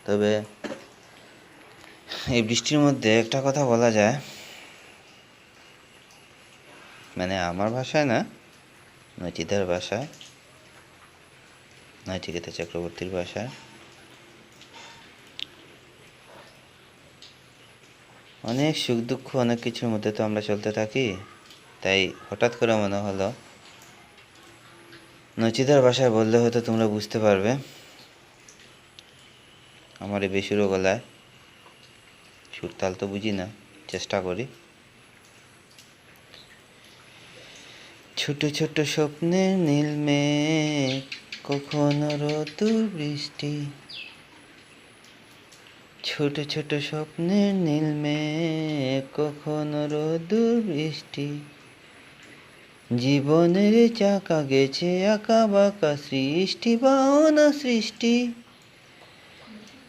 তবে এই বৃষ্টির মধ্যে একটা কথা বলা যায়, মানে আমার ভাষায় না, নচিতার ভাষায়, নচিকেতা চক্রবর্তীর ভাষায়, অনেক সুখ দুঃখ অনেক কিছুর মধ্যে তো আমরা চলতে থাকি। তাই হঠাৎ করে মনে হলো নচিতার ভাষায় বললে হয়তো তোমরা বুঝতে পারবে। আমার এই বেসুরো গলায়, সুরতাল তো বুঝি না, চেষ্টা করি। ছোট ছোট স্বপ্নের নীল মেঘ, কখনো রোদ্দুর বৃষ্টি। ছোট ছোট স্বপ্নের নীল মেঘ, কখনো রোদ্দুর বৃষ্টি। জীবনের চাকা গেছে আঁকা বাঁকা সৃষ্টি, বাওনা সৃষ্টি।